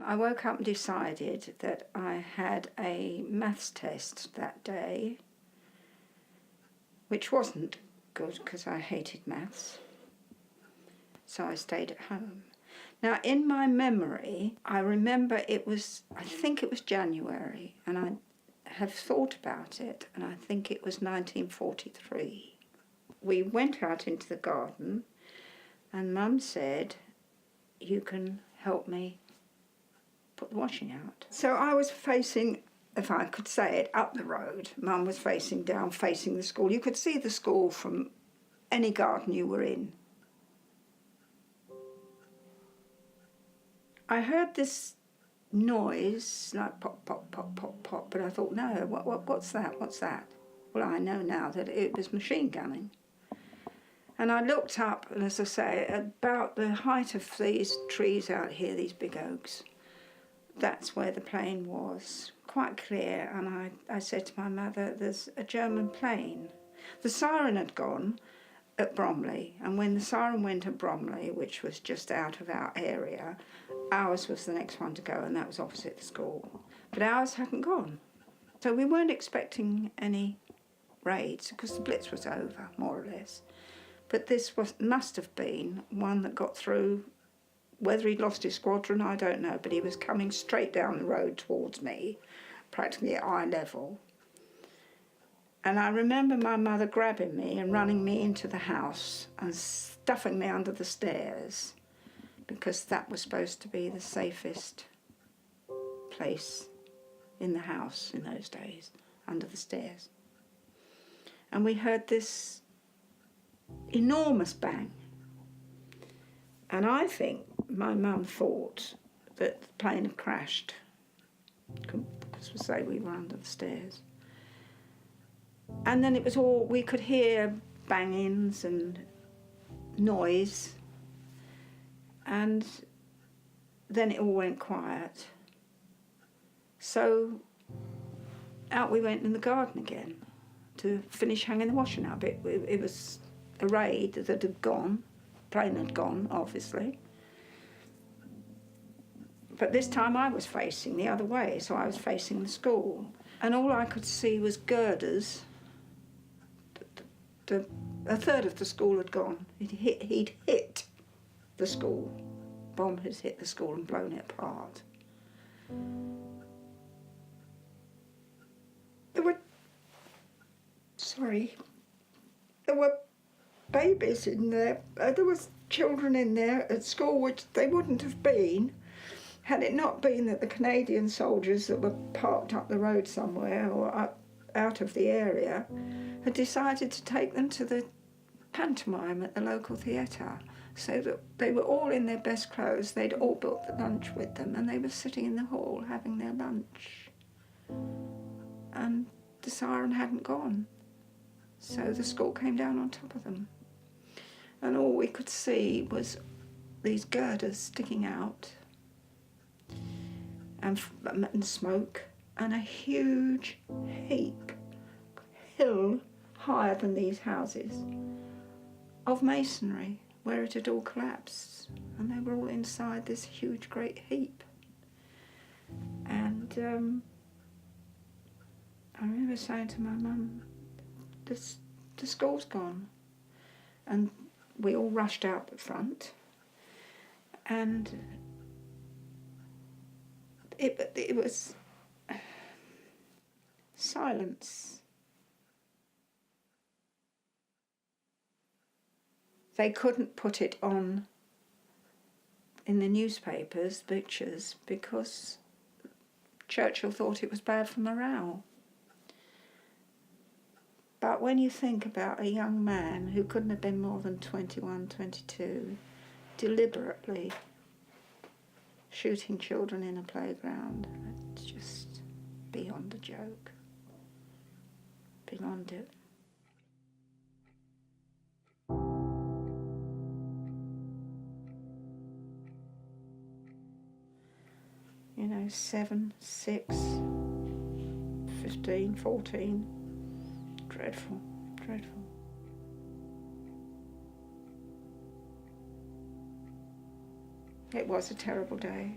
I woke up and decided that I had a maths test that day, which wasn't good because I hated maths, so I stayed at home. Now, in my memory, I remember I think it was January, and I have thought about it, and I think it was 1943. We went out into the garden, and Mum said, "You can help me put the washing out." So I was facing, if I could say it, up the road. Mum was facing down, facing the school. You could see the school from any garden you were in. I heard this noise, like pop, pop, pop, pop, pop, but I thought, no, what's that? What's that? Well, I know now that it was machine gunning. And I looked up, and as I say, about the height of these trees out here, these big oaks, that's where the plane was, quite clear. And I said to my mother, "There's a German plane." The siren had gone at Bromley, and when the siren went at Bromley, which was just out of our area, ours was the next one to go, and that was opposite the school. But ours hadn't gone. So we weren't expecting any raids, because the Blitz was over, more or less. But this must have been one that got through. Whether he'd lost his squadron, I don't know, but he was coming straight down the road towards me, practically at eye level. And I remember my mother grabbing me and running me into the house and stuffing me under the stairs, because that was supposed to be the safest place in the house in those days, under the stairs. And we heard this enormous bang. And I think my mum thought that the plane had crashed, because we say we were under the stairs. And then it was all, we could hear bangings and noise, and then it all went quiet. So out we went in the garden again to finish hanging the washing up. It was a raid that had gone, plane had gone, obviously. But this time I was facing the other way, so I was facing the school. And all I could see was girders. A third of the school had gone. He'd hit the school. Bomb had hit the school and blown it apart. There were babies in there. There was children in there at school, which they wouldn't have been had it not been that the Canadian soldiers that were parked up the road somewhere or up out of the area had decided to take them to the pantomime at the local theatre, so that they were all in their best clothes. They'd all brought the lunch with them, and they were sitting in the hall having their lunch. And the siren hadn't gone, so the school came down on top of them. And all we could see was these girders sticking out, and smoke, and a huge hill higher than these houses of masonry where it had all collapsed, and they were all inside this huge great heap. And I remember saying to my mum, the school's gone. And we all rushed out the front, and it was silence. They couldn't put it on in the newspapers, pictures, because Churchill thought it was bad for morale. But when you think about a young man who couldn't have been more than 21, 22, deliberately shooting children in a playground, it's just beyond a joke. Beyond it. You know, 7, 6, 15, 14. Dreadful, dreadful. It was a terrible day.